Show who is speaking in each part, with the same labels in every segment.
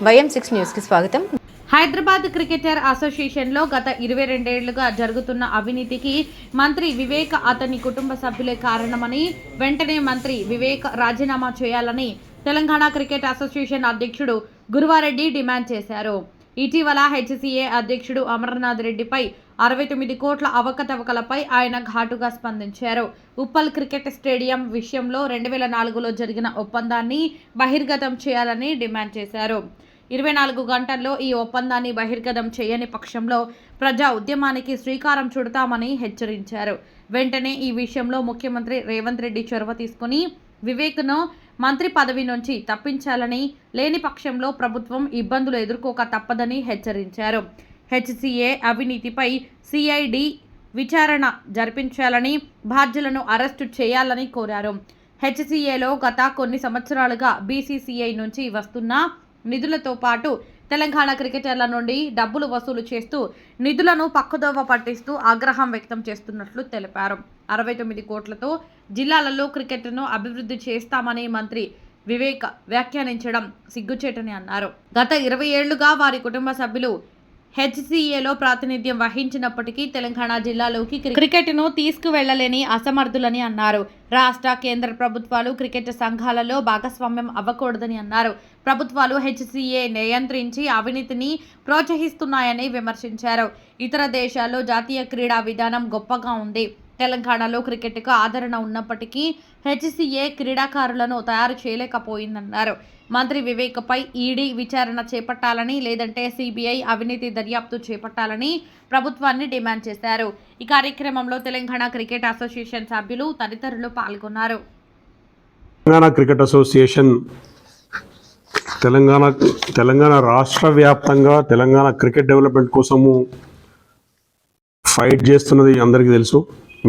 Speaker 1: YM6 news కి స్వాగతం.
Speaker 2: Hyderabad cricketer అసోసియేషన్లో గత 22 ఏళ్లుగా జరుగుతున్న అవినీతికి మంత్రి వివేక్ అతని కుటుంబ సభ్యులే కారణమని, వెంటనే మంత్రి వివేక్ రాజీనామా చేయాలని తెలంగాణ క్రికెట్ అసోసియేషన్ అధ్యక్షుడు గురువారెడ్డి డిమాండ్ చేశారు. ఇటీవల HCA అధ్యక్షుడు అమర్నాథ్ రెడ్డిపై 69 కోట్ల అవకతవకలపై ఆయన ఘాటుగా స్పందించారు. ఉప్పల్ క్రికెట్ స్టేడియం విషయంలో 2004లో జరిగిన ఒప్పందాన్ని బహిర్గతం చేయాలని డిమాండ్ చేశారు. 24 గంటల్లో ఈ ఒప్పందాన్ని బహిర్గతం చేయని పక్షంలో ప్రజా ఉద్యమానికి శ్రీకారం చుడతామని హెచ్చరించారు. వెంటనే ఈ విషయంలో ముఖ్యమంత్రి రేవంత్ రెడ్డి చొరవ తీసుకుని వివేక్ను మంత్రి పదవి నుంచి తప్పించాలని, లేని పక్షంలో ప్రభుత్వం ఇబ్బందులు ఎదుర్కోక తప్పదని హెచ్చరించారు. HCA అవినీతిపై CID విచారణ జరిపించాలని, బాధ్యులను అరెస్టు చేయాలని కోరారు. HCAలో గత కొన్ని సంవత్సరాలుగా BCCI నుంచి వస్తున్న నిధులతో పాటు తెలంగాణ క్రికెటర్ల నుండి డబ్బులు వసూలు చేస్తూ నిధులను పక్కదోవ పట్టిస్తూ ఆగ్రహం వ్యక్తం చేస్తున్నట్లు తెలిపారు. 69 కోట్లతో జిల్లాలలో క్రికెట్ను అభివృద్ధి చేస్తామని మంత్రి వివేక్ వ్యాఖ్యానించడం సిగ్గుచేటని అన్నారు. గత 20 ఏళ్లుగా వారి కుటుంబ సభ్యులు HCAలో ప్రాతినిధ్యం వహించినప్పటికీ తెలంగాణ జిల్లాలోకి క్రికెట్ను తీసుకువెళ్లలేని అసమర్థులని అన్నారు. రాష్ట్ర కేంద్ర ప్రభుత్వాలు క్రికెట్ సంఘాలలో భాగస్వామ్యం అవ్వకూడదని అన్నారు. ప్రభుత్వాలు HCA నియంత్రించి అవినీతిని ప్రోత్సహిస్తున్నాయని విమర్శించారు. ఇతర దేశాల్లో జాతీయ క్రీడా విధానం గొప్పగా ఉంది. తెలంగాణలో క్రికెట్కు ఆదరణ ఉన్నప్పటికీ HCA క్రీడాకారులను తయారు చేయలేకపోయిందన్నారు. మంత్రి వివేక్పై ED విచారణ చేపట్టాలని, లేదంటే CBI అవినీతి దర్యాప్తు చేపట్టాలని ప్రభుత్వాన్ని డిమాండ్ చేశారు. ఈ కార్యక్రమంలో తెలంగాణ క్రికెట్ అసోసియేషన్ సభ్యులు తదితరులు పాల్గొన్నారు.
Speaker 3: తెలంగాణ క్రికెట్ అసోసియేషన్ తెలంగాణ రాష్ట్ర వ్యాప్తంగా తెలంగాణ క్రికెట్ డెవలప్మెంట్ కోసము ఫైట్ చేస్తున్నది అందరికీ తెలుసు.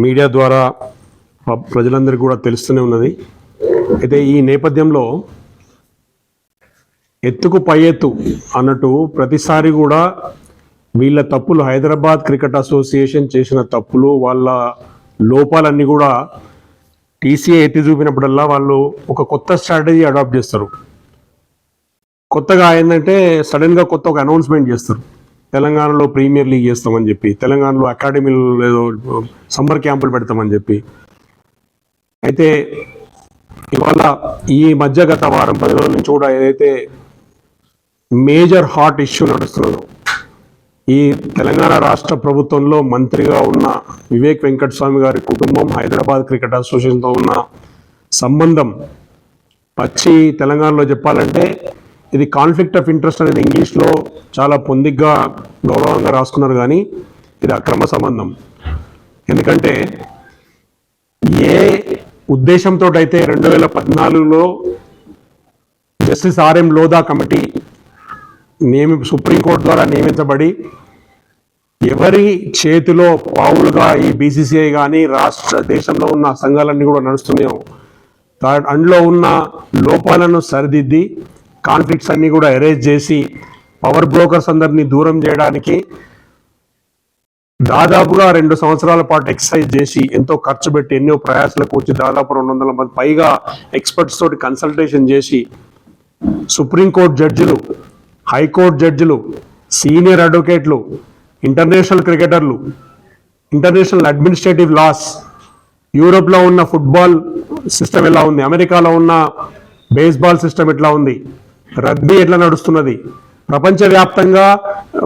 Speaker 3: మీడియా ద్వారా ప్రజలందరికీ కూడా తెలుస్తూనే ఉన్నది. అయితే ఈ నేపథ్యంలో ఎత్తుకు పై ఎత్తు అన్నట్టు ప్రతిసారి కూడా వీళ్ళ తప్పులు, హైదరాబాద్ క్రికెట్ అసోసియేషన్ చేసిన తప్పులు, వాళ్ళ లోపాలన్నీ కూడా TCA ఎత్తి చూపినప్పుడల్లా వాళ్ళు ఒక కొత్త స్ట్రాటజీ అడాప్ట్ చేస్తారు. కొత్తగా ఏంటంటే సడన్గా ఒక అనౌన్స్మెంట్ చేస్తారు. తెలంగాణలో ప్రీమియర్ లీగ్ చేస్తామని చెప్పి, తెలంగాణలో అకాడమీలు ఏదో సమ్మర్ క్యాంపులు పెడతామని చెప్పి. అయితే ఇవాళ ఈ మధ్య గత వారం 10 రోజుల నుంచి కూడా ఏదైతే మేజర్ హాట్ ఇష్యూ నడుస్తున్నదో, ఈ తెలంగాణ రాష్ట్ర ప్రభుత్వంలో మంత్రిగా ఉన్న వివేక్ వెంకటస్వామి గారి కుటుంబం హైదరాబాద్ క్రికెట్ అసోసియేషన్తో ఉన్న సంబంధం పచ్చి తెలంగాణలో చెప్పాలంటే ఇది కాన్ఫ్లిక్ట్ ఆఫ్ ఇంట్రెస్ట్ అనేది ఇంగ్లీష్లో చాలా పొందిగ్గా గౌరవంగా రాసుకున్నారు, కానీ ఇది అక్రమ సంబంధం. ఎందుకంటే ఏ ఉద్దేశంతో అయితే 2014లో justice RM Lodha committee supreme court ద్వారా నియమించబడి ఎవరి చేతిలో పావులుగా ఈ BCCI కానీ రాష్ట్ర దేశంలో ఉన్న సంఘాలన్నీ కూడా నడుస్తున్నాయో అందులో ఉన్న లోపాలను సరిదిద్ది కాన్ఫ్లిక్ట్స్ అన్నీ కూడా ఎరేజ్ చేసి పవర్ బ్రోకర్స్ అందరినీ దూరం చేయడానికి దాదాపుగా 2 సంవత్సరాల పాటు ఎక్సర్సైజ్ చేసి ఎంతో ఖర్చు పెట్టి ఎన్నో ప్రయాసాలకు వచ్చి దాదాపు 200 మంది పైగా ఎక్స్పర్ట్స్ తోటి కన్సల్టేషన్ చేసి సుప్రీంకోర్టు జడ్జిలు, హైకోర్టు జడ్జిలు, సీనియర్ అడ్వకేట్లు, ఇంటర్నేషనల్ క్రికెటర్లు, ఇంటర్నేషనల్ అడ్మినిస్ట్రేటివ్ లాస్, యూరోప్లో ఉన్న ఫుట్బాల్ సిస్టమ్ ఎలా ఉంది, అమెరికాలో ఉన్న బేస్బాల్ సిస్టమ్ ఎట్లా ఉంది, రగ్బీ ఎట్లా నడుస్తున్నది, ప్రపంచవ్యాప్తంగా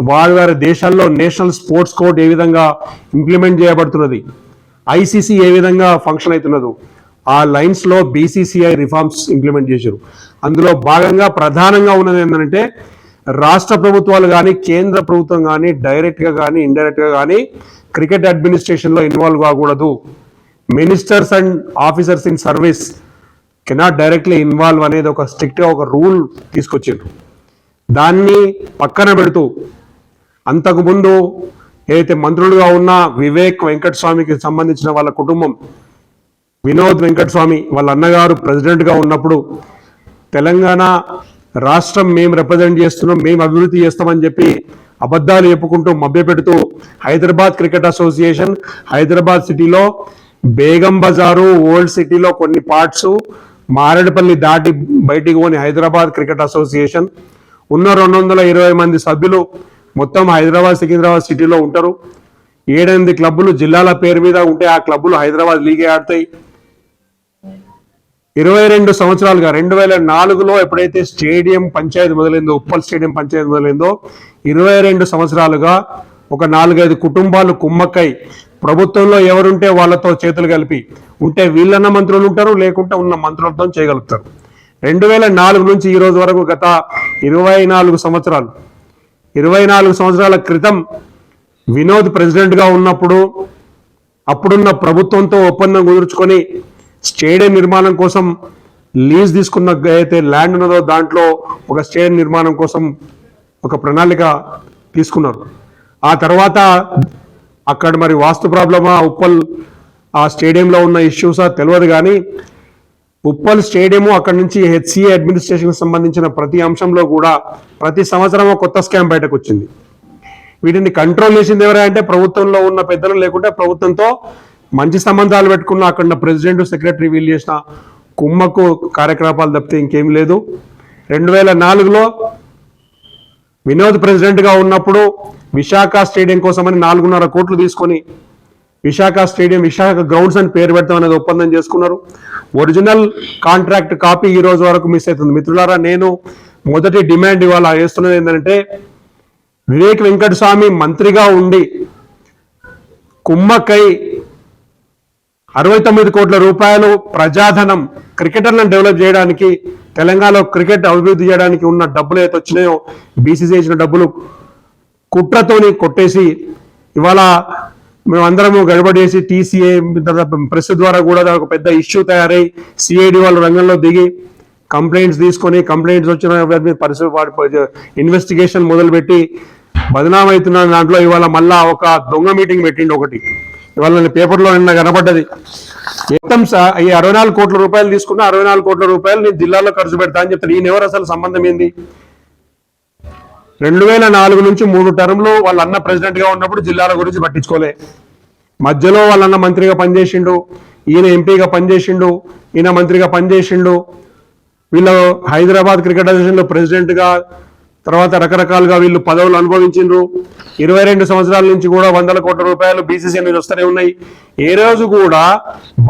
Speaker 3: వారి దేశాల్లో నేషనల్ స్పోర్ట్స్ కోడ్ ఏ విధంగా ఇంప్లిమెంట్ చేయబడుతున్నది, ICC ఏ విధంగా ఫంక్షన్ అవుతున్నదో ఆ లైన్స్లో BCCI రిఫార్మ్స్ ఇంప్లిమెంట్ చేశారు. అందులో భాగంగా ప్రధానంగా ఉన్నది ఏంటంటే రాష్ట్ర ప్రభుత్వాలు కానీ కేంద్ర ప్రభుత్వం కానీ డైరెక్ట్గా కానీ ఇండైరెక్ట్గా కానీ క్రికెట్ అడ్మినిస్ట్రేషన్లో ఇన్వాల్వ్ కాకూడదు. Ministers and officers in service cannot directly involve అనేది ఒక స్ట్రిక్ట్గా ఒక రూల్ తీసుకొచ్చారు. దాన్ని పక్కన పెడుతూ అంతకుముందు ఏదైతే మంత్రులుగా ఉన్న వివేక్ వెంకటస్వామికి సంబంధించిన వాళ్ళ కుటుంబం, వినోద్ వెంకటస్వామి వాళ్ళ అన్నగారు ప్రెసిడెంట్గా ఉన్నప్పుడు తెలంగాణ రాష్ట్రం మేము రిప్రజెంట్ చేస్తున్నాం, మేము అభివృద్ధి చేస్తామని చెప్పి అబద్ధాలు చెప్పుకుంటూ మభ్యపెడుతూ హైదరాబాద్ క్రికెట్ అసోసియేషన్ హైదరాబాద్ సిటీలో బేగం బజారు, ఓల్డ్ సిటీలో కొన్ని పార్ట్స్, మారేడుపల్లి దాటి బయటికి పోని హైదరాబాద్ క్రికెట్ అసోసియేషన్ ఉన్న 220 మంది సభ్యులు మొత్తం హైదరాబాద్ సికింద్రాబాద్ సిటీలో ఉంటారు. 7-8 క్లబ్బులు జిల్లాల పేరు మీద ఉంటే ఆ క్లబ్బులు హైదరాబాద్ లీగే ఆడతాయి. 22 సంవత్సరాలుగా 2004లో ఎప్పుడైతే స్టేడియం పంచాయతీ మొదలైందో, ఉప్పల్ స్టేడియం పంచాయతీ మొదలైందో, 22 సంవత్సరాలుగా ఒక 4-5 కుటుంబాలు కుమ్మక్కై ప్రభుత్వంలో ఎవరుంటే వాళ్ళతో చేతులు కలిపి ఉంటే వీళ్ళన్న మంత్రులు ఉంటారు, లేకుంటే ఉన్న మంత్రులతో చేయగలుగుతారు. 2004 నుంచి ఈ రోజు వరకు గత 24 సంవత్సరాల క్రితం వినోద్ ప్రెసిడెంట్గా ఉన్నప్పుడు అప్పుడున్న ప్రభుత్వంతో ఒప్పందం కుదుర్చుకొని స్టేడియం నిర్మాణం కోసం లీజ్ తీసుకున్న అయితే ల్యాండ్ ఉన్నదో దాంట్లో ఒక స్టేడియం నిర్మాణం కోసం ఒక ప్రణాళిక తీసుకున్నారు. ఆ తర్వాత అక్కడ మరి వాస్తు ప్రాబ్లమా, ఉప్పల్ ఆ స్టేడియంలో ఉన్న ఇష్యూసా తెలియదు, కానీ ఉప్పల్ స్టేడియము అక్కడి నుంచి హెచ్సిఏ అడ్మినిస్ట్రేషన్కి సంబంధించిన ప్రతి అంశంలో కూడా ప్రతి సంవత్సరం కొత్త స్కామ్ బయటకు వచ్చింది. వీటిని కంట్రోల్ చేసింది ఎవరంటే ప్రభుత్వంలో ఉన్న పెద్దలు, లేకుంటే ప్రభుత్వంతో మంచి సంబంధాలు పెట్టుకున్న అక్కడ ప్రెసిడెంట్ సెక్రటరీ వీళ్ళు చేసిన కుమ్మక్కు కార్యకలాపాలు తప్పితే ఇంకేం లేదు. 2004లో వినోద్ ప్రెసిడెంట్గా ఉన్నప్పుడు విశాఖ స్టేడియం కోసమని 4.5 కోట్లు తీసుకొని విశాఖ గ్రౌండ్స్ అని పేరు పెడతామనేది ఒప్పందం చేసుకున్నారు. ఒరిజినల్ కాంట్రాక్ట్ కాపీ ఈ రోజు వరకు మిస్ అవుతుంది. మిత్రులారా, నేను మొదటి డిమాండ్ ఇవాళ వేస్తున్నది ఏంటంటే, వివేక్ వెంకటస్వామి మంత్రిగా ఉండి కుమ్మక్కై 69 కోట్ల రూపాయలు ప్రజాధనం క్రికెటర్లను డెవలప్ చేయడానికి, తెలంగాణలో క్రికెట్ అభివృద్ధి చేయడానికి ఉన్న డబ్బులు ఏదైతే వచ్చినాయో బీసీసీ ఇచ్చిన డబ్బులు కుట్రతోని కొట్టేసి ఇవాళ మేమందరము గడబడేసి టీసీఏ ప్రెస్ ద్వారా కూడా ఒక పెద్ద ఇష్యూ తయారై సిఐడి వాళ్ళు రంగంలో దిగి కంప్లైంట్స్ తీసుకొని కంప్లైంట్స్ వచ్చిన పరిస్థితి ఇన్వెస్టిగేషన్ మొదలుపెట్టి బదనాం అవుతున్న దాంట్లో ఇవాళ మళ్ళా ఒక దొంగ మీటింగ్ పెట్టిండు ఒకటి. ఇవాళ నేను పేపర్లో నిన్న కనపడ్డది. మొత్తం ఈ 64 కోట్ల రూపాయలు తీసుకున్న 64 కోట్ల రూపాయలు నేను జిల్లాలో ఖర్చు పెడతా అని చెప్తాను. ఈయన ఎవరు, అసలు సంబంధం ఏంది? 2004 నుంచి 3 టర్మ్లు వాళ్ళ అన్న ప్రెసిడెంట్ గా ఉన్నప్పుడు జిల్లాల గురించి పట్టించుకోలే. మధ్యలో వాళ్ళన్న మంత్రిగా పనిచేసిండు, ఈయన ఎంపీగా పనిచేసిండు, ఈయన మంత్రిగా పనిచేసిండు. వీళ్ళు హైదరాబాద్ క్రికెట్ అసోసియేషన్ లో ప్రెసిడెంట్ గా తర్వాత రకరకాలుగా వీళ్ళు పదవులు అనుభవించిండ్రు. 22 సంవత్సరాల నుంచి కూడా 100 కోట్ల రూపాయలు బీసీసీ నుంచి వస్తూనే ఉన్నాయి. ఏ రోజు కూడా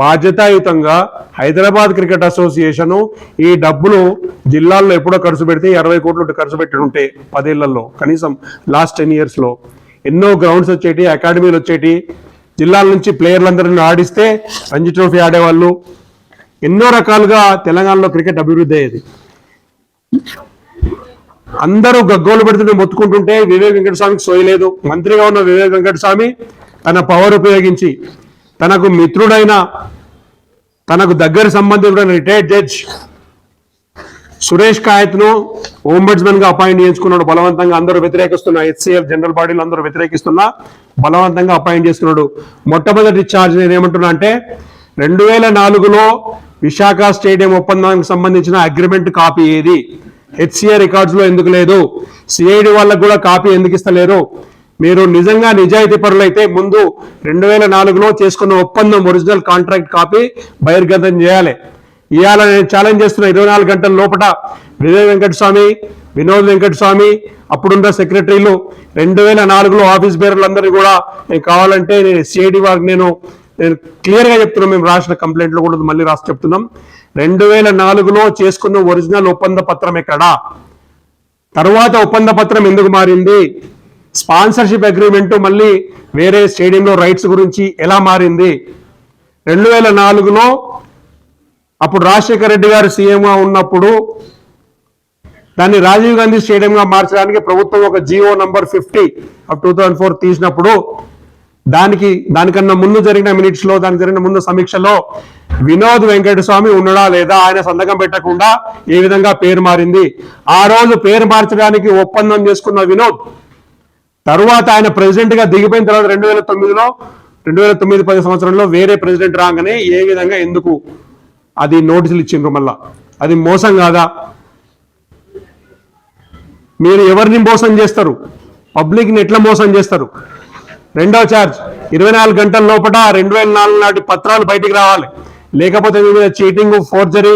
Speaker 3: బాధ్యతాయుతంగా హైదరాబాద్ క్రికెట్ అసోసియేషన్ ఈ డబ్బులు జిల్లాల్లో ఎప్పుడో ఖర్చు పెడితే 60 కోట్లు ఖర్చు పెట్టి ఉంటే 10 ఏళ్లలో, కనీసం లాస్ట్ 10 years లో ఎన్నో గ్రౌండ్స్ వచ్చేటి, అకాడమీలు వచ్చేటి, జిల్లాల నుంచి ప్లేయర్లందరినీ ఆడిస్తే రంజీ ట్రోఫీ ఆడేవాళ్ళు, ఎన్నో రకాలుగా తెలంగాణలో క్రికెట్ అభివృద్ధి అయ్యేది. అందరూ గగ్గోలు పెడుతుంటే మొత్తుకుంటుంటే వివేక్ వెంకటస్వామికి సోయలేదు. మంత్రిగా ఉన్న వివేక్ వెంకటస్వామి తన పవర్ ఉపయోగించి తనకు మిత్రుడైన, తనకు దగ్గర సంబంధితుడైన రిటైర్డ్ జడ్జ్ సురేష్ కాయత్ను ఓంబడ్స్మన్ గా అపాయింట్ చేసుకున్నాడు. బలవంతంగా అందరూ వ్యతిరేకిస్తున్నా, హెచ్సిఎల్ జనరల్ బాడీలు అందరూ వ్యతిరేకిస్తున్నా బలవంతంగా అపాయింట్ చేసుకున్నాడు. మొట్టమొదటి ఛార్జ్ నేను ఏమంటున్నా అంటే, 2004లో విశాఖ స్టేడియం ఒప్పందానికి సంబంధించిన అగ్రిమెంట్ కాపీ ఏది? హెచ్సిఏ రికార్డ్స్ లో ఎందుకు లేదు? సిఐడి వాళ్ళకు కూడా కాపీ ఎందుకు ఇస్తలేరు? మీరు నిజంగా నిజాయితీ పరులైతే ముందు 2004లో చేసుకున్న ఒప్పందం ఒరిజినల్ కాంట్రాక్ట్ కాపీ బహిర్గతం చేయాలి. ఇవాళ నేను ఛాలెంజ్ చేస్తున్న 24 గంటల లోపల వివేక్ వెంకటస్వామి, వినోద్ వెంకటస్వామి, అప్పుడున్న సెక్రటరీలు 2004లో ఆఫీస్ బేరర్లందరినీ కూడా నేను కావాలంటే సిఐడి వారికి నేను క్లియర్ గా చెప్తున్నాం, మేము రాసిన కంప్లైంట్లో కూడా మళ్ళీ రాసి చెప్తున్నాం. 2004లో చేసుకున్న ఒరిజినల్ ఒప్పంద పత్రం ఎక్కడా? తర్వాత ఒప్పంద పత్రం ఎందుకు మారింది? స్పాన్సర్షిప్ అగ్రిమెంట్ మళ్ళీ వేరే స్టేడియంలో రైట్స్ గురించి ఎలా మారింది? 2004లో అప్పుడు రాజశేఖర రెడ్డి గారు సీఎంగా ఉన్నప్పుడు దాన్ని రాజీవ్ గాంధీ స్టేడియంగా మార్చడానికి ప్రభుత్వం ఒక జియో నంబర్ 50/2004 తీసినప్పుడు దానికన్నా ముందు జరిగిన మినిట్స్ లో, దానికి జరిగిన ముందు సమీక్షలో వినోద్ వెంకటస్వామి ఉండడా లేదా, ఆయన సంతకం పెట్టకుండా ఏ విధంగా పేరు మారింది? ఆ రోజు పేరు మార్చడానికి ఒప్పందం చేసుకున్న వినోద్ తరువాత ఆయన ప్రెసిడెంట్ గా దిగిపోయిన తర్వాత 2009-10 సంవత్సరంలో వేరే ప్రెసిడెంట్ రాగానే ఏ విధంగా ఎందుకు అది నోటీసులు ఇచ్చిండ్రు? మళ్ళా అది మోసం కాదా? మీరు ఎవరిని మోసం చేస్తారు? పబ్లిక్ ని ఎట్లా మోసం చేస్తారు? రెండో ఛార్జ్, 24 గంటల లోపల 2004 నాటి పత్రాలు బయటికి రావాలి, లేకపోతే మీ మీద చీటింగ్, ఫోర్జరీ,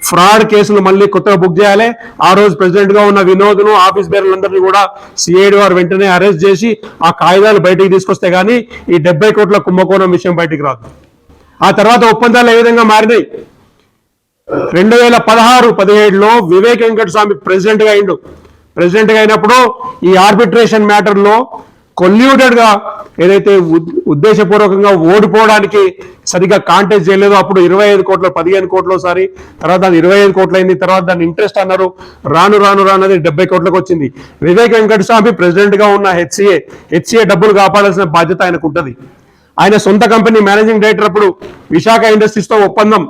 Speaker 3: ఫ్రాడ్ కేసులు మళ్ళీ కొత్తగా బుక్ చేయాలి. ఆ రోజు ప్రెసిడెంట్ గా ఉన్న వినోద్ను ఆఫీస్ బేరర్లందరినీ కూడా సిఐడి వారు వెంటనే అరెస్ట్ చేసి ఆ కాగితాలు బయటికి తీసుకొస్తే గానీ ఈ 70 కోట్ల కుంభకోణం విషయం బయటికి రాదు. ఆ తర్వాత ఒప్పందాలు ఏ విధంగా మారినాయి? 2016-17లో వివేక్ వెంకటస్వామి ప్రెసిడెంట్ గా అయిండు. ప్రెసిడెంట్ గా అయినప్పుడు ఈ ఆర్బిట్రేషన్ మ్యాటర్ లో కొల్యూటెడ్ గా ఏదైతే ఉద్దేశపూర్వకంగా ఓడిపోవడానికి సరిగ్గా కాంటెస్ట్ చేయలేదో అప్పుడు 25 కోట్లు 15 కోట్లు ఒకసారి, తర్వాత దాని 25 కోట్లు అయింది, తర్వాత దాన్ని ఇంట్రెస్ట్ అన్నారు. రాను అది 70 కోట్లకు వచ్చింది. వివేక్ వెంకటస్వామి ప్రెసిడెంట్ గా ఉన్న హెచ్సిఏ డబ్బులు కాపాడాల్సిన బాధ్యత ఆయనకు ఉంటుంది. ఆయన సొంత కంపెనీ మేనేజింగ్ డైరెక్టర్ అప్పుడు విశాఖ ఇండస్ట్రీస్ తో ఒప్పందం.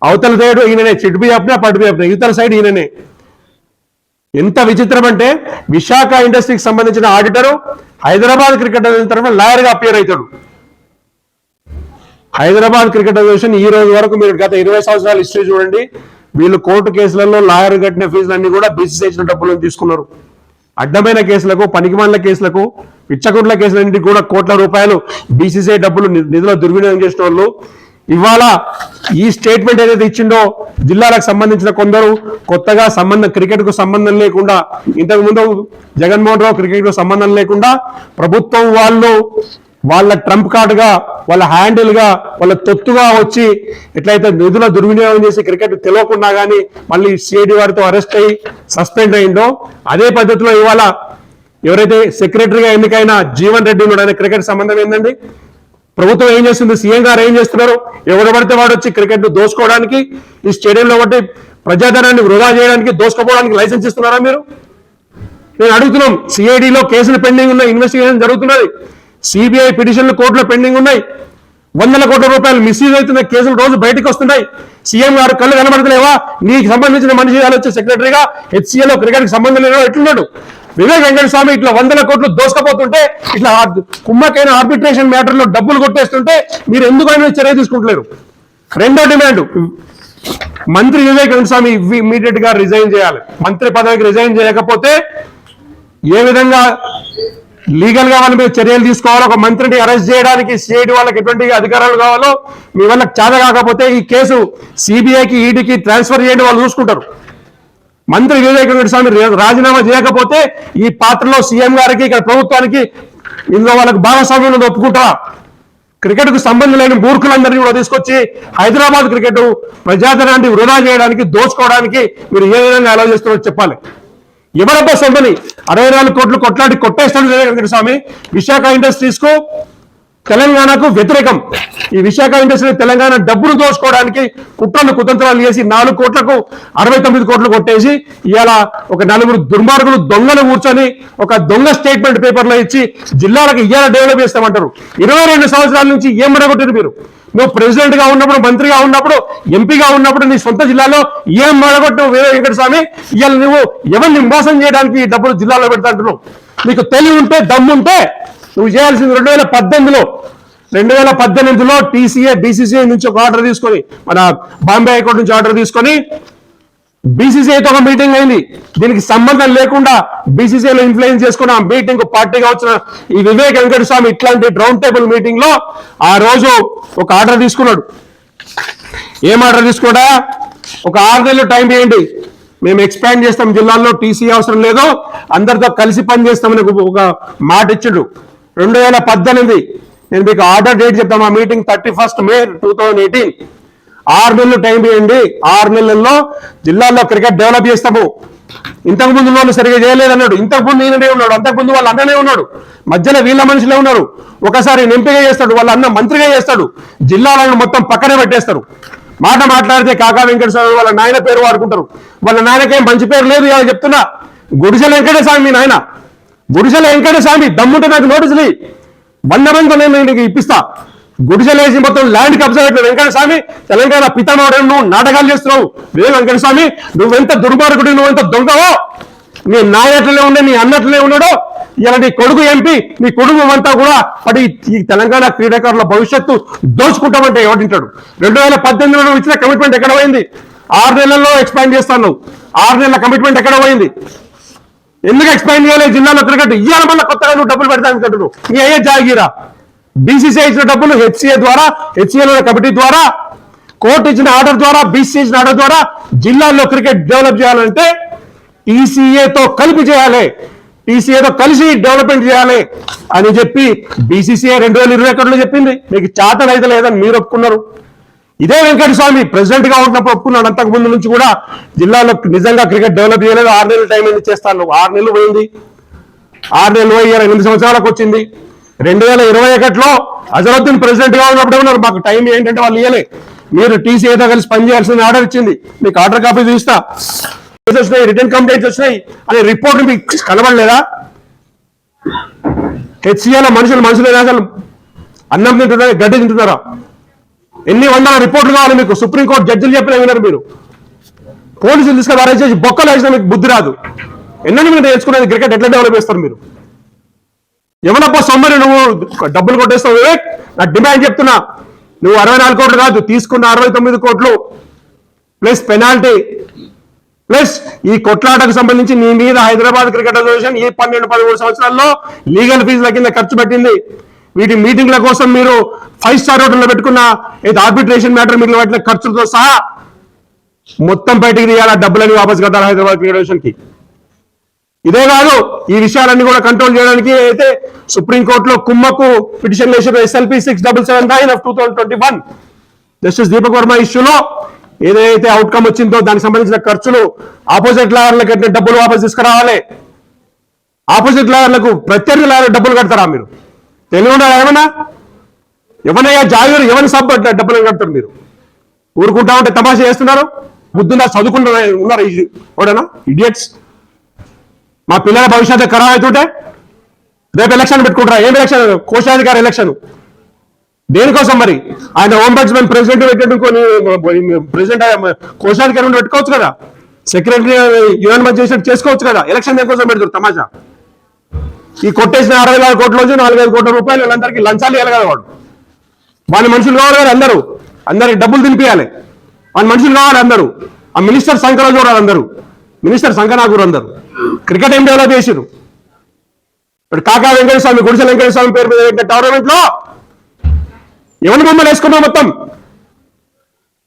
Speaker 3: అవతల సైడ్ ఈయననే, చిట్బి చెప్పినా పట్టుబి చెప్పినా, ఇవతల సైడ్ ఈయననే. ఎంత విచిత్రం అంటే విశాఖ ఇండస్ట్రీకి సంబంధించిన auditor Hyderabad cricket association lawyer గా అపియర్ అవుతాడు. హైదరాబాద్ క్రికెట్ అసోసియేషన్ ఈ రోజు వరకు మీరు గత 20 సంవత్సరాల హిస్టరీ చూడండి, వీళ్ళు కోర్టు కేసులలో లాయర్ కట్టిన ఫీజులన్నీ కూడా బీసీసీ ఇచ్చిన డబ్బులను తీసుకున్నారు. అడ్డమైన కేసులకు, పనికిమాలిన కేసులకు, పిచ్చకుట్ల కేసులన్నింటికి కూడా కోట్ల రూపాయలు బీసీసీ డబ్బులు నిధుల దుర్వినియోగం చేసిన వాళ్ళు ఇవాళ ఈ స్టేట్మెంట్ ఏదైతే ఇచ్చిండో జిల్లాలకు సంబంధించిన కొందరు కొత్తగా క్రికెట్ కు సంబంధం లేకుండా, ఇంతకు ముందు జగన్మోహన్ రావు క్రికెట్ కు సంబంధం లేకుండా ప్రభుత్వం వాళ్ళు వాళ్ళ ట్రంప్ కార్డుగా, వాళ్ళ హ్యాండిల్ గా, వాళ్ళ తొత్తుగా వచ్చి ఎట్లయితే నిధుల దుర్వినియోగం చేసి క్రికెట్ తెలియకుండా కానీ మళ్ళీ సిఐడి వారితో అరెస్ట్ అయ్యి సస్పెండ్ అయిందో అదే పద్ధతిలో ఇవాళ ఎవరైతే సెక్రటరీగా ఎన్నికైన జీవన్ రెడ్డి ఉన్నాడు, ఆయన క్రికెట్ సంబంధం ఏంటండి? ప్రభుత్వం ఏం చేస్తుంది? సీఎం గారు ఏం చేస్తున్నారు? ఎవరు పడితే వాడు వచ్చి క్రికెట్ దోసుకోవడానికి, ఈ స్టేడియంలో బట్టి ప్రజాధనాన్ని వృధా చేయడానికి, దోసుకోవడానికి లైసెన్స్ ఇస్తున్నారా మీరు? నేను అడుగుతున్నాం. సిఐడిలో కేసులు పెండింగ్ ఉన్నాయి, ఇన్వెస్టిగేషన్ జరుగుతున్నది, సిబిఐ పిటిషన్లు కోర్టులో పెండింగ్ ఉన్నాయి, 100 కోట్ల రూపాయలు మిస్యూజ్ అవుతున్న కేసులు రోజు బయటకు వస్తున్నాయి. సీఎం గారు కళ్ళు కనబడతలేవా? నీకు సంబంధించిన మనిషి వచ్చే సెక్రటరీగా హెచ్సిఏలో క్రికెట్కి సంబంధం లేదో ఎట్లున్నాడు? వివేక్ వెంకటస్వామి ఇట్లా 100 కోట్లు దోసుకపోతుంటే, ఇట్లా కుమ్మకైన ఆర్బిట్రేషన్ మ్యాటర్ లో డబ్బులు కొట్టేస్తుంటే మీరు ఎందుకు ఆయన చర్య తీసుకుంటలేరు? రెండో డిమాండ్, మంత్రి వివేక్ వెంకటస్వామి ఇమ్మీడియట్ గా రిజైన్ చేయాలి. మంత్రి పదవికి రిజైన్ చేయకపోతే ఏ విధంగా లీగల్ గా వాళ్ళ మీద చర్యలు తీసుకోవాలో, ఒక మంత్రిని అరెస్ట్ చేయడానికి సిఐడి వాళ్ళకి ఎటువంటి అధికారాలు కావాలో మీ వల్ల చేత కాకపోతే ఈ కేసు సిబిఐకి, ఈడీకి ట్రాన్స్ఫర్ చేయండి, వాళ్ళు చూసుకుంటారు. మంత్రి వివేక్ వెంకటస్వామి రాజీనామా చేయకపోతే ఈ పాత్రలో సీఎం గారికి, ఇక్కడ ప్రభుత్వానికి ఇందులో వాళ్ళకి భాగస్వామ్యం ఒప్పుకుంటారా? క్రికెట్ కు సంబంధం లేని మూర్ఖులందరినీ కూడా తీసుకొచ్చి హైదరాబాద్ క్రికెట్ ప్రజాధనాన్ని వృధా చేయడానికి, దోచుకోవడానికి మీరు ఏ విధంగా అలౌ చేస్తున్నారో చెప్పాలి. ఎవరబ్బా సొంతని 64 కోట్లు కొట్లాడి కొట్టేస్తాడు వివేక్ వెంకటస్వామి. విశాఖ ఇండస్ట్రీస్ కు, తెలంగాణకు వ్యతిరేకం. ఈ విశాఖ ఇండస్ట్రీ తెలంగాణ డబ్బులు దోచుకోవడానికి కుతంత్రాలు చేసి 4 కోట్లకు 69 కోట్లు కొట్టేసి ఇవాళ ఒక 4 దుర్మార్గులు దొంగలు కూర్చొని ఒక దొంగ స్టేట్మెంట్ పేపర్లో ఇచ్చి జిల్లాలకు ఇవాళ డెవలప్ చేస్తామంటారు. 22 సంవత్సరాల నుంచి ఏం మడగొట్టారు మీరు? నువ్వు ప్రెసిడెంట్ గా ఉన్నప్పుడు, మంత్రిగా ఉన్నప్పుడు, ఎంపీగా ఉన్నప్పుడు నీ సొంత జిల్లాలో ఏం మడగొట్టావు వివేక్ వెంకటస్వామి? ఇవాళ నువ్వు ఎవరిని మోసం చేయడానికి ఈ డబ్బులు జిల్లాలో పెడతా అంటున్నావు. నీకు తెలివి ఉంటే, దమ్ముంటే నువ్వు చేయాల్సింది 2018లో టీసీఏ బీసీసీఐ నుంచి ఒక ఆర్డర్ తీసుకొని, మన బాంబే హైకోర్టు నుంచి ఆర్డర్ తీసుకొని బీసీసీఐతో ఒక మీటింగ్ అయింది. దీనికి సంబంధం లేకుండా బీసీసీఐలో ఇన్ఫ్లుయెన్స్ చేసుకున్న ఆ మీటింగ్ పార్టీగా వచ్చిన ఈ వివేక్ వెంకటస్వామి ఇట్లాంటి రౌండ్ టేబుల్ మీటింగ్ లో ఆ రోజు ఒక ఆర్డర్ తీసుకున్నాడు. ఏం ఆర్డర్ తీసుకున్నా? ఒక 6 నెలలు టైం ఇవ్వండి, మేము ఎక్స్పాండ్ చేస్తాం జిల్లాల్లో, టీసీ అవసరం లేదు, అందరితో కలిసి పనిచేస్తామని ఒక మాట ఇచ్చిండు. 2018 నేను మీకు ఆర్డర్ డేట్ చెప్తాను. ఆ మీటింగ్ 31 మే 2018. 6 నెలలు టైం ఇవ్వండి, 6 నెలల్లో జిల్లాల్లో క్రికెట్ డెవలప్ చేస్తాము. ఇంతకు ముందు వాళ్ళు సరిగా చేయలేదన్నాడు. ఇంతకు ముందు ఈయననే ఉన్నాడు, అంతకుముందు వాళ్ళ అన్ననే ఉన్నాడు, మధ్యలో వీళ్ళ మనుషులే ఉన్నారు. ఒకసారి ఎంపీగా చేస్తాడు, వాళ్ళ అన్న మంత్రిగా చేస్తాడు, జిల్లాలను మొత్తం పక్కనే పెట్టేస్తారు. మాట మాట్లాడితే కాకా వెంకటస్వామి వాళ్ళ నాయన పేరు వాడుకుంటారు. వాళ్ళ నాయనకేం మంచి పేరు లేదు. ఇలా చెప్తున్నా, గుడిసెల వెంకటస్వామి మీ నాయన, గుడిసెల వెంకటస్వామి దమ్ముంటే నాకు నోటీసులు 100 మందితో నేను నీకు ఇప్పిస్తా. గుడిసెలేసి మొత్తం ల్యాండ్ కబ్జా పెట్టిన వెంకటస్వామి, తెలంగాణ పితామహుడు, నువ్వు నాటకాలు చేస్తున్నావు. వివేక్ వెంకటస్వామి, నువ్వెంత దుర్మార్గుడు, నువ్వెంత దొంగవో, నీ నాయట్లనే ఉండే, నీ అన్నట్లనే ఉన్నాడో. ఇలా నీ కొడుకు ఎంపీ, నీ కుటుంబం అంతా కూడా పడి ఈ తెలంగాణ క్రీడాకారుల భవిష్యత్తు దోచుకుంటామంటే ఎవరింటాడు? 2018లో ఇచ్చిన కమిట్మెంట్ ఎక్కడ పోయింది? 6 నెలల్లో ఎక్స్పాండ్ చేస్తాను. 6 నెలల కమిట్మెంట్ ఎక్కడ పోయింది? ఎందుకు ఎక్స్పాండ్ చేయాలి జిల్లాలో క్రికెట్? ఇవాళ మళ్ళీ కొత్తగా నువ్వు డబ్బులు పెడతాను అంటున్నావు. నీ అయ్యే జాగీరా. బీసీసీఐ ఇచ్చిన డబ్బులు హెచ్సిఏ ద్వారా, హెచ్సిఏలో కమిటీ ద్వారా, కోర్టు ఇచ్చిన ఆర్డర్ ద్వారా, బీసీసీ ఇచ్చిన ఆర్డర్ ద్వారా జిల్లాల్లో క్రికెట్ డెవలప్ చేయాలంటే టీసీఏతో కలిపి చేయాలి, టీసీఏతో కలిసి డెవలప్మెంట్ చేయాలి అని చెప్పి బీసీసీఐ 2021లో చెప్పింది. మీకు చేతన అయితే లేదని మీరు ఒప్పుకున్నారు. ఇదే వెంకటస్వామి ప్రెసిడెంట్ గా ఉన్నప్పుడు ఒప్పుకున్నాడు. అంతకు ముందు నుంచి కూడా జిల్లాలో నిజంగా క్రికెట్ డెవలప్ చేయలేదు. 6 నెలలు టైం ఎందుకు చేస్తాను? 6 నెలలు పోయింది. 6 నెలలు పోయి 8 సంవత్సరాలకు వచ్చింది. 2021లో అజరుద్దీన్ ప్రెసిడెంట్ గా ఉన్నప్పుడు ఉన్నారు. మాకు టైం ఏంటంటే వాళ్ళు ఇవ్వలే. మీరు టీసీఏతో కలిసి పనిచేయాల్సిన ఆర్డర్ ఇచ్చింది. మీకు ఆర్డర్ కాపీ చూస్తా, వచ్చినాయి, రిటర్న్ కంప్లైంట్స్ వచ్చినాయి అనే రిపోర్ట్ మీకు కనబడలేదా? హెచ్సిఏలో మనుషులు అసలు అన్నం తింటున్నారా, గడ్డి తింటున్నారా? ఎన్ని వందల రిపోర్ట్లు కావాలి మీకు? సుప్రీంకోర్టు జడ్జిలు చెప్పినా విన్నారు మీరు. పోలీసులు తీసుకొని అరెస్ట్ చేసి బొక్కలు వేసినా మీకు బుద్ధి రాదు. ఎన్నని మీరు నేర్చుకునేది క్రికెట్ ఎట్లా డెవలప్ చేస్తారు మీరు? ఎవరబ్బా సొమ్మని నువ్వు డబ్బులు కొట్టేస్తావు వివేక్? నా డిమాండ్ చెప్తున్నా, నువ్వు 64 కోట్లు కాదు తీసుకున్న 69 కోట్లు ప్లస్ పెనాల్టీ ప్లస్ ఈ కొట్లాటకు సంబంధించి నీ మీద హైదరాబాద్ క్రికెట్ అసోసియేషన్ ఈ 12-13 సంవత్సరాల్లో లీగల్ ఫీజుల కింద ఖర్చు పెట్టింది. వీటి మీటింగ్ల కోసం మీరు 5 స్టార్ హోటల్లో పెట్టుకున్న ఆర్బిట్రేషన్ మ్యాటర్ మీరు వాటిన ఖర్చులతో సహా మొత్తం బయటికి తీయాలి, డబ్బులని వాపస్ కట్టాలి హైదరాబాద్ క్రికెట్ అసోసియేషన్ కి. ఇదే కాదు, ఈ విషయాలన్నీ కూడా కంట్రోల్ చేయడానికి అయితే సుప్రీంకోర్టులో కుమ్మకు పిటిషన్ వేసిన SLP 677/2021 జస్టిస్ దీపక్ వర్మ ఇష్యూలో ఏదైతే అవుట్కమ్ వచ్చిందో దానికి సంబంధించిన ఖర్చులు ఆపోజిట్ లాయర్లకు కట్టిన డబ్బులు వాపస్ తీసుకురావాలి. ఆపోజిట్ లాయర్లకు ప్రత్యర్థి లాయర్ డబ్బులు కడతారా మీరు? తెలియకుండా ఎవరయ్యా జాగీరు, ఎవరి సబ్ డబ్బులు కడతారు మీరు? ఊరుకుంటా ఉంటే తమాషా చేస్తున్నారు. బుద్ధుందా? చదువుకుంటూ ఉన్నారు ఓడనా ఇడియట్స్. మా పిల్లల భవిష్యత్తు ఖరాబ్ అవుతుంటే రేపు ఎలక్షన్ పెట్టుకుంటారా? ఏం ఎలక్షన్? కోశాధికారి ఎలక్షన్. దేనికోసం మరి? ఆయన ఓంబడ్స్మన్ ప్రెసిడెంట్ పెట్టేట్టుకొని ప్రెసిడెంట్ కోశాధికారి ఉండి పెట్టుకోవచ్చు కదా, సెక్రటరీ యూఎన్ మంచి చేసినట్టు చేసుకోవచ్చు కదా. ఎలక్షన్ దేనికోసం పెడతారు తమాషా? ఈ కొట్టేసిన 64 కోట్ల నుంచి 4-5 కోట్ల రూపాయలు వీళ్ళందరికీ లంచాలు ఇవ్వాలి కదా. వాళ్ళ మనుషులు కావాలి కదా, అందరికి డబ్బులు తినిపించాలి. వాళ్ళ మనుషులు కావాలి అందరూ. ఆ మినిస్టర్ సంఖ్యలో చూడాలి అందరూ, మినిస్టర్ సంఖ్యనాగూరు అందరూ. క్రికెట్ ఏం డెవలప్ చేసారు? ఇప్పుడు కాకా వెంకటస్వామి, గుడిసెల వెంకటస్వామి పేరు మీద పెట్టిన టోర్నమెంట్ లో ఎవరి బొమ్మలు వేసుకున్నావు? మొత్తం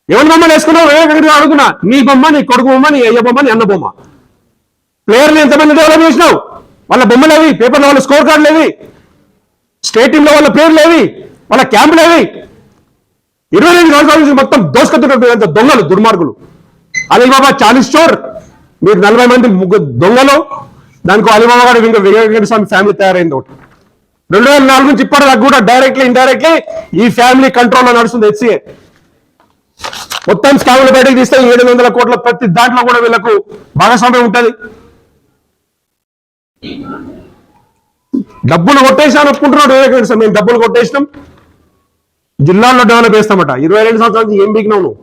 Speaker 3: ఎవరి బొమ్మలు వేసుకున్నావు? అడుగుతున్నా. నీ బొమ్మ, నీ కొడుకు బొమ్మ, నీ అయ్య బొమ్మ, నీ అన్న బొమ్మ. ప్లేయర్ని ఎంతమంది డెవలప్ చేసినావు? వాళ్ళ బొమ్మలు ఏవి? పేపర్లో వాళ్ళ స్కోర్ కార్డులు ఏవి? స్టేట్ టీంలో వాళ్ళ పేర్లు ఏవి? వాళ్ళ క్యాంపులు ఏవి? 22 సంవత్సరాల నుంచి మొత్తం దోసుకొత్తున్నట్టు దొంగలు, దుర్మార్గులు. అలీబాబా 40 చోర్, మీరు 40 మంది దొంగలు. దానికి అలీబాబా గారు ఇంకా వెంకటస్వామి ఫ్యామిలీ తయారైంది ఒకటి. 2004 నుంచి ఇప్పటిదాకా కూడా డైరెక్ట్లీ ఇండైరెక్ట్లీ ఈ ఫ్యామిలీ కంట్రోల్లో నడుస్తుంది హెచ్సిఏ. మొత్తం స్కాములు బయటకు తీస్తే 700 కోట్ల ప్రతి దాంట్లో కూడా వీళ్ళకు భాగస్వామ్యం ఉంటుంది. డబ్బులు కొట్టేసాను ఒప్పుకుంటున్నాడు వెంకటస్వామి. మేము డబ్బులు కొట్టేసినాం, జిల్లాల్లో డెవలప్ చేస్తామట. 22 సంవత్సరాల నుంచి ఏం బీకినావు నువ్వు?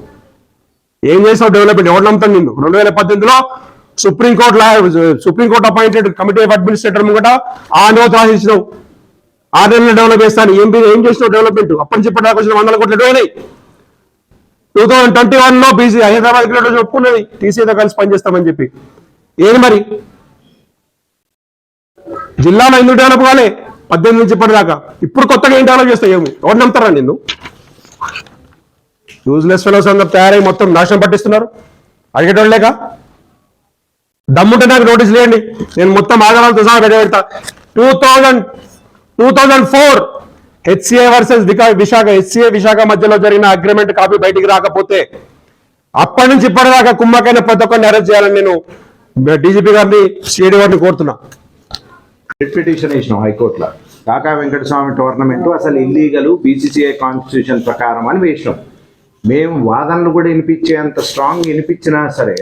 Speaker 3: ఏం చేసావు డెవలప్మెంట్? ఎవరు నమ్ముతాను నిన్ను? 2018లో supreme court appointed committee of administrator ముంగట ఆ అనుమతి రాసిచ్చినావు. 6 నెలలు డెవలప్ చేస్తాను. ఏం చేసినావు డెవలప్మెంట్? అప్పటి నుంచి ఇప్పటిదాకా వచ్చిన 100 కోట్లు ఎటువైనాయి? 2021లో బీసీ హైదరాబాద్ క్రికెట్ ఒప్పుకున్నది టీసీతో కలిసి పనిచేస్తామని చెప్పి. ఏది మరి? జిల్లాలో ఎందుకు డెవలప్ కాలే? 18 నుంచి ఇప్పటిదాకా. ఇప్పుడు కొత్తగా ఏం డెవలప్ చేస్తావు? ఏమి? ఎవరు నమ్ముతారా నిన్ను? యూజ్లెస్ ఫెలోస్ అందరూ తయారై మొత్తం నాశనం పట్టిస్తున్నారు. అడిగేటోళ్ళు లేక దమ్ముంటే నాకు నోటీస్ లేండి, నేను మొత్తం ఆధారాలతో సహా పెడతా. 2004 HCA versus Visakha, HCA Visakha మధ్యలో జరిగిన అగ్రిమెంట్ కాపీ బయటికి రాకపోతే అప్పటి నుంచి ఇప్పటిదాకా కుమ్మకైన ప్రతి ఒక్కరిని అరెస్ట్ చేయాలని నేను డీజీపీ గారిని, సిఐడి గారిని కోరుతున్నా.
Speaker 1: పిటిషన్ వేసినాం హైకోర్టులో. కాకా వెంకటస్వామి టోర్నమెంట్ అసలు ఇల్లీగల్ బీసీసీఐ కాన్స్టిట్యూషన్ ప్రకారం అని వేసినాం. మేము వాదనలు కూడా వినిపించేంత స్ట్రాంగ్ వినిపించినా సరే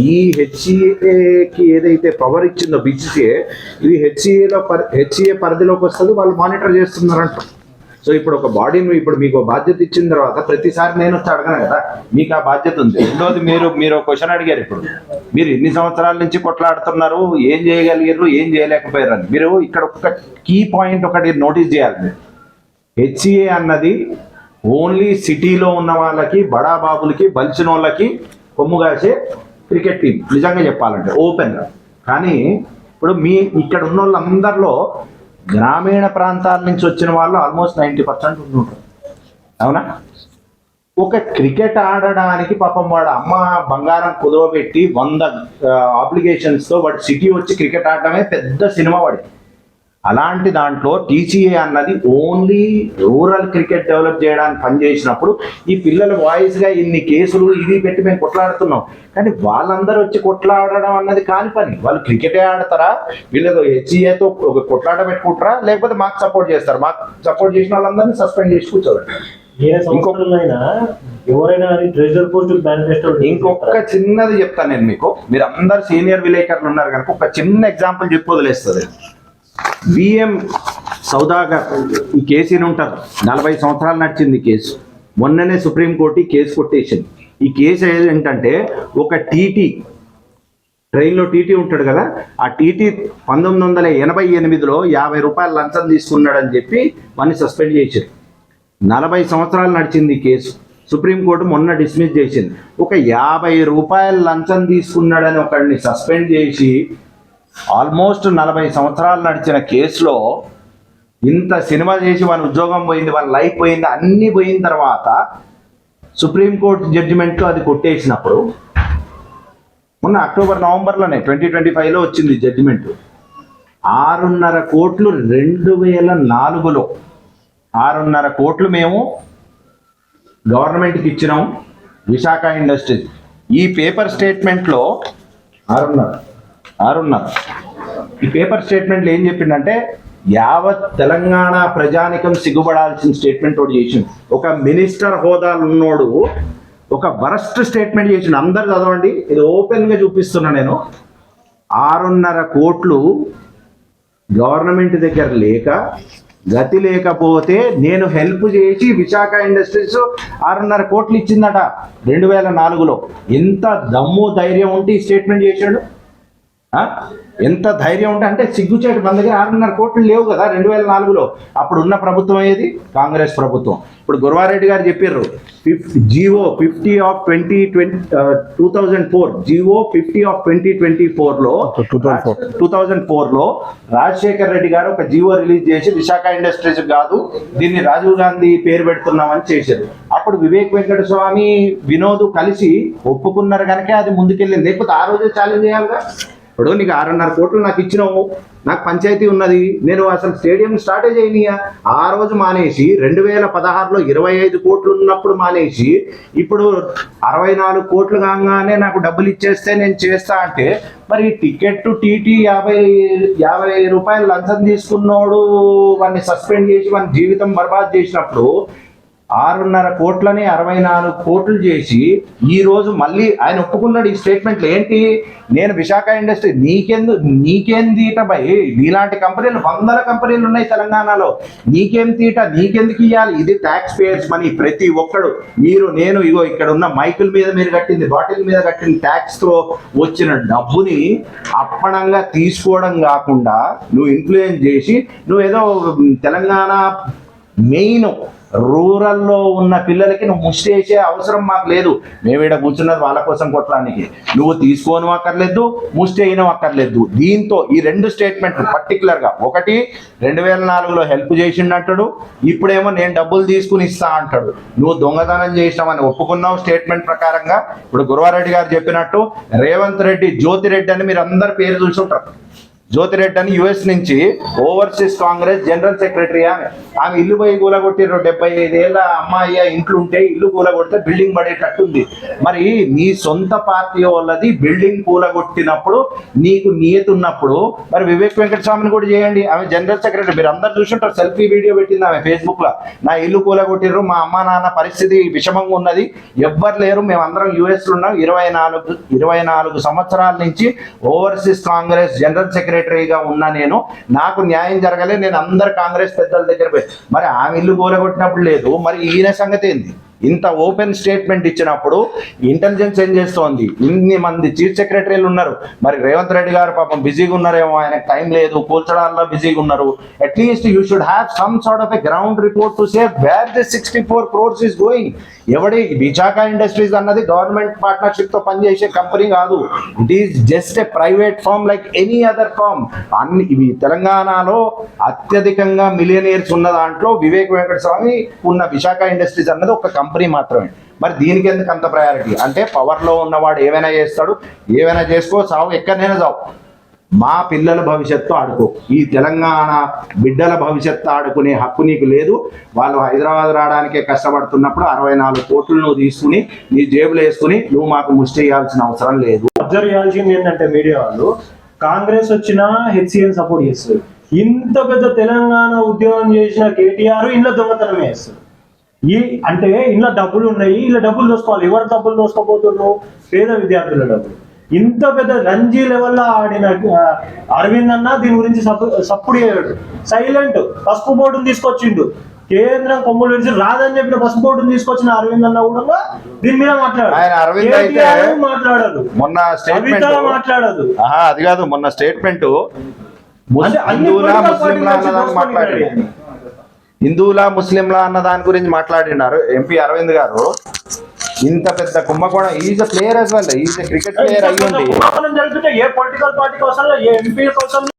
Speaker 1: ఈ హెచ్సిఏకి ఏదైతే పవర్ ఇచ్చిందో బీసీసీఐ, ఇది హెచ్సిఏ పరిధిలోకి వస్తుంది, వాళ్ళు మానిటర్ చేస్తున్నారంట. సో ఇప్పుడు ఒక బాడీని, ఇప్పుడు మీకు బాధ్యత ఇచ్చిన తర్వాత ప్రతిసారి నేను వచ్చి అడగను కదా, మీకు ఆ బాధ్యత ఉంది. రెండోది, మీరు క్వశ్చన్ అడిగారు. ఇప్పుడు మీరు ఇన్ని సంవత్సరాల నుంచి కొట్లాడుతున్నారు, ఏం చేయగలిగారు, ఏం చేయలేకపోయారు అని. మీరు ఇక్కడ ఒక కీ పాయింట్ ఒకటి నోటీస్ చేయాలి. హెచ్సిఏ అన్నది ఓన్లీ సిటీలో ఉన్న వాళ్ళకి, బడా బాబులకి, బలిసిన వాళ్ళకి కొమ్ము కాసే క్రికెట్ టీం, నిజంగా చెప్పాలంటే ఓపెన్గా. కానీ ఇప్పుడు ఇక్కడ ఉన్న వాళ్ళందరిలో గ్రామీణ ప్రాంతాల నుంచి వచ్చిన వాళ్ళు ఆల్మోస్ట్ 90% ఉంటుంటారు. అవునా? ఒక క్రికెట్ ఆడడానికి పాపం వాడు అమ్మ బంగారం కుదవబెట్టి 100 ఆబ్లిగేషన్స్ తో వాడు సిటీ వచ్చి క్రికెట్ ఆడటమే పెద్ద సినిమా వాడి. అలాంటి దాంట్లో టీసీఏ అన్నది ఓన్లీ రూరల్ క్రికెట్ డెవలప్ చేయడానికి పనిచేసినప్పుడు ఈ పిల్లల వాయిస్ గా ఇన్ని కేసులు ఇది పెట్టి మేము కొట్లాడుతున్నాం. కానీ వాళ్ళందరూ వచ్చి కొట్లాడడం అన్నది కాని పని. వాళ్ళు క్రికెటే ఆడతారా, వీళ్ళతో హెచ్ఈఏతో ఒక కొట్లాట పెట్టుకుంటారా, లేకపోతే మాకు సపోర్ట్ చేస్తారు. మాకు సపోర్ట్ చేసిన వాళ్ళందరినీ సస్పెండ్ చేసి కూర్చోవాలి. ఇంకొక చిన్నది చెప్తాను నేను మీకు. మీరు అందరు సీనియర్ విలేకరులు ఉన్నారు కనుక ఒక చిన్న ఎగ్జాంపుల్ చెప్పి వదిలేస్తుంది. బిఎం సౌదాగర్ ఈ కేసు ఉంటారు, 40 సంవత్సరాలు నడిచింది కేసు. మొన్ననే సుప్రీంకోర్టు ఈ కేసు కొట్టేసింది. ఈ కేసు ఏంటంటే ఒక టీటీ ట్రైన్లో టీటీ ఉంటాడు కదా, ఆ టీటీ 1988లో 50 రూపాయలు లంచం తీసుకున్నాడని చెప్పి వాడిని సస్పెండ్ చేశారు. 40 సంవత్సరాలు నడిచింది కేసు. సుప్రీంకోర్టు మొన్న డిస్మిస్ చేసింది. ఒక 50 రూపాయలు లంచం తీసుకున్నాడని ఒకడిని సస్పెండ్ చేసి ఆల్మోస్ట్ 40 సంవత్సరాలు నడిచిన కేసులో ఇంత సినిమా చేసి వాళ్ళ ఉద్యోగం పోయింది, వాళ్ళ లైఫ్ పోయింది, అన్నీ పోయిన తర్వాత సుప్రీంకోర్టు జడ్జిమెంట్లో అది కొట్టేసినప్పుడు మొన్న నవంబర్లోనే 2025లో వచ్చింది జడ్జిమెంట్. 6.5 కోట్లు 2004లో 6.5 కోట్లు మేము గవర్నమెంట్కి ఇచ్చినాం విశాఖ ఇండస్ట్రీస్. ఈ పేపర్ స్టేట్మెంట్లో 6.5 ఈ పేపర్ స్టేట్మెంట్లో ఏం చెప్పిండంటే యావత్ తెలంగాణ ప్రజానికం సిగ్గుపడాల్సిన స్టేట్మెంట్ ఒకటి చేసిండు. ఒక మినిస్టర్ హోదాలు ఉన్నోడు ఒక వరస్ట్ స్టేట్మెంట్ చేసిండు. అందరు చదవండి, ఇది ఓపెన్గా చూపిస్తున్నా నేను. 6.5 కోట్లు గవర్నమెంట్ దగ్గర లేక గతి లేకపోతే నేను హెల్ప్ చేసి విశాఖ ఇండస్ట్రీస్ 6.5 కోట్లు ఇచ్చిందట 2004లో. ఎంత దమ్ము ధైర్యం ఉంటే ఈ స్టేట్మెంట్ చేశాడు. ఎంత ధైర్యం ఉంటే అంటే సిగ్గుచేటు. మన దగ్గర 6.5 కోట్లు లేవు కదా 2004లో. అప్పుడు ఉన్న ప్రభుత్వం ఏది? కాంగ్రెస్ ప్రభుత్వం. ఇప్పుడు గురవారెడ్డి గారు చెప్పారు జిఓ 50 ఆఫ్ 2004 జిఓ 50 ఆఫ్ 2024లో రాజశేఖర్ రెడ్డి గారు ఒక జిఓ రిలీజ్ చేసి విశాఖ ఇండస్ట్రీస్ కాదు దీన్ని రాజీవ్ గాంధీ పేరు పెడుతున్నామని చేశారు. అప్పుడు వివేక్ వెంకటస్వామి వినోద్ కలిసి ఒప్పుకున్నారు కనుక అది ముందుకెళ్ళింది. లేకపోతే ఆ రోజే ఛాలెంజ్ చేయాలిగా. ఇప్పుడు నీకు 6.5 కోట్లు నాకు ఇచ్చినావు, నాకు పంచాయతీ ఉన్నది, నేను అసలు స్టేడియం స్టార్టే చేయనియా. ఆ రోజు మానేసి 2016లో 25 కోట్లు ఉన్నప్పుడు మానేసి ఇప్పుడు 64 కోట్లు కాగానే నాకు డబ్బులు ఇచ్చేస్తే నేను చేస్తా అంటే మరి టికెట్ టీటీ 50 రూపాయలు లంచం తీసుకున్నోడు వాడిని సస్పెండ్ చేసి వాని జీవితం బర్బాద్ చేసినప్పుడు 6.5 కోట్లని 64 కోట్లు చేసి ఈ రోజు మళ్ళీ ఆయన ఒప్పుకున్నాడు ఈ స్టేట్మెంట్లు. ఏంటి? నేను విశాఖ ఇండస్ట్రీ నీకేం తీట భయ్, నీలాంటి కంపెనీలు 100 కంపెనీలు ఉన్నాయి తెలంగాణలో, నీకేం తీట, నీకెందుకు ఇవ్వాలి? ఇది ట్యాక్స్ పేయర్స్ మనీ. ప్రతి ఒక్కడు, మీరు, నేను, ఇగో ఇక్కడ ఉన్న మైకుల మీద మీరు కట్టింది, బాటిల్ మీద కట్టిన ట్యాక్స్ తో వచ్చిన డబ్బుని అప్పనంగా తీసుకోవడం కాకుండా నువ్వు ఇన్ఫ్లుయెన్స్ చేసి నువ్వు ఏదో తెలంగాణ మెయిన్ రూరల్లో ఉన్న పిల్లలకి నువ్వు ముష్టి వేసే అవసరం మాకు లేదు. మేము ఇక్కడ కూర్చున్నది వాళ్ళ కోసం కొట్టడానికి. నువ్వు తీసుకోను అక్కర్లేదు, ముష్టి అయినా అక్కర్లేదు. దీంతో ఈ 2 స్టేట్మెంట్లు పర్టికులర్గా, ఒకటి 2004లో హెల్ప్ చేసిండంటాడు, ఇప్పుడేమో నేను డబ్బులు తీసుకుని ఇస్తా అంటాడు. నువ్వు దొంగతనం చేసినావని ఒప్పుకున్నావు స్టేట్మెంట్ ప్రకారంగా. ఇప్పుడు గురవారెడ్డి గారు చెప్పినట్టు రేవంత్ రెడ్డి, జ్యోతిరెడ్డి అని మీరు అందరు పేరు చూసుంటారు. జ్యోతిరెడ్డి అని యుఎస్ నుంచి ఓవర్సీస్ కాంగ్రెస్ జనరల్ సెక్రటరీ. ఆమె ఇల్లు పోయి కూలగొట్టిర్రు. 75 ఏళ్ళ అమ్మాయి ఇంట్లో ఉంటే ఇల్లు కూలగొడితే బిల్డింగ్ పడేటట్టుంది. మరి నీ సొంత పార్టీ వాళ్ళది బిల్డింగ్ కూలగొట్టినప్పుడు నీకు నియతి ఉన్నప్పుడు మరి వివేక్ వెంకటస్వామిని కూడా చేయండి. ఆమె జనరల్ సెక్రటరీ. మీరు అందరు చూసుంటారు, సెల్ఫీ వీడియో పెట్టింది ఆమె ఫేస్బుక్ లో. నా ఇల్లు కూలగొట్టిర్రు, మా అమ్మా నాన్న పరిస్థితి విషమంగా ఉన్నది, ఎవ్వరు లేరు, మేమందరం యుఎస్ లో ఉన్నాం, 24 సంవత్సరాల నుంచి ఓవర్సీస్ కాంగ్రెస్ జనరల్ సెక్రటరీగా ఉన్నా నేను, నాకు న్యాయం జరగలే, నేను అందరు కాంగ్రెస్ పెద్దల దగ్గర పోయి. మరి ఆమె ఇల్లు కూలగొట్టినప్పుడు లేదు, మరి ఈయన సంగతి ఏంది? ఇంత ఓపెన్ స్టేట్మెంట్ ఇచ్చినప్పుడు ఇంటెలిజెన్స్ ఏం చేస్తోంది? ఇన్ని మంది చీఫ్ సెక్రటరీలు ఉన్నారు. మరి రేవంత్ రెడ్డి గారు పాపం బిజీగా ఉన్నారేమో, ఆయనకు టైం లేదు, కూల్చడాల్లో బిజీగా ఉన్నారు. At least you should have some sort of a ground report to say where the 64 crores is going. ఎవడి విశాఖ ఇండస్ట్రీస్ అన్నది గవర్నమెంట్ పార్ట్నర్షిప్ తో పనిచేసే కంపెనీ కాదు. It is just a private firm like any other firm. ఇవి తెలంగాణలో అత్యధికంగా millionaires ఉన్న దాంట్లో వివేక్ వెంకటస్వామి ఉన్న విశాఖ ఇండస్ట్రీస్ అన్నది ఒక కంపెనీ మాత్రమే. మరి దీనికి ఎందుకు అంత ప్రయారిటీ అంటే పవర్లో ఉన్నవాడు ఏమైనా చేస్తాడు, ఏమైనా చేసుకో, సావు ఎక్కడైనా సావు, మా పిల్లల భవిష్యత్తు ఆడుకో. ఈ తెలంగాణ బిడ్డల భవిష్యత్తు ఆడుకునే హక్కు నీకు లేదు. వాళ్ళు హైదరాబాద్ రావడానికే కష్టపడుతున్నప్పుడు 64 కోట్లు నువ్వు తీసుకుని నీ జేబులో వేసుకుని నువ్వు మాకు ముష్టి చేయాల్సిన అవసరం లేదు.
Speaker 4: అబ్జర్వ్ చేయాల్సింది ఏంటంటే మీడియా వాళ్ళు కాంగ్రెస్ వచ్చినా హెచ్సిఎల్ సపోర్ట్ చేస్తారు. ఇంత పెద్ద తెలంగాణ ఉద్యమం చేసిన కేటీఆర్ ఇంట్లో దొంగతనమే చేస్తారు. అంటే ఇంట్లో డబ్బులు ఉన్నాయి, ఇలా డబ్బులు దోసుకోవాలి. ఎవరు డబ్బులు దోసుకోబోతున్నావు? పేద విద్యార్థుల డబ్బులు. ఇంత పెద్ద రంజీ లెవెల్లో ఆడిన అరవింద్ అన్న దీని గురించి సప్పుడు చేయడు, సైలెంట్. పసుపు బోర్డును తీసుకొచ్చిండు, కేంద్రం కొమ్ములు విడిచి రాదని చెప్పిన పసుపు బోర్డును తీసుకొచ్చిన అరవింద్ అన్న కూడా దీని మీద మాట్లాడారు.
Speaker 1: మొన్న స్టేట్మెంట్
Speaker 4: మాట్లాడదు.
Speaker 1: అది కాదు, మొన్న స్టేట్మెంట్ హిందువులా ముస్లింలా అన్న దాని గురించి మాట్లాడినారు ఎంపీ అరవింద్ గారు. ఇంత పెద్ద కుంభకోణం, is a player as well, is a cricket player అయ్యి ఉంది.
Speaker 4: ఏ పొలిటికల్ పార్టీ కోసం, ఏ ఎంపీ కోసం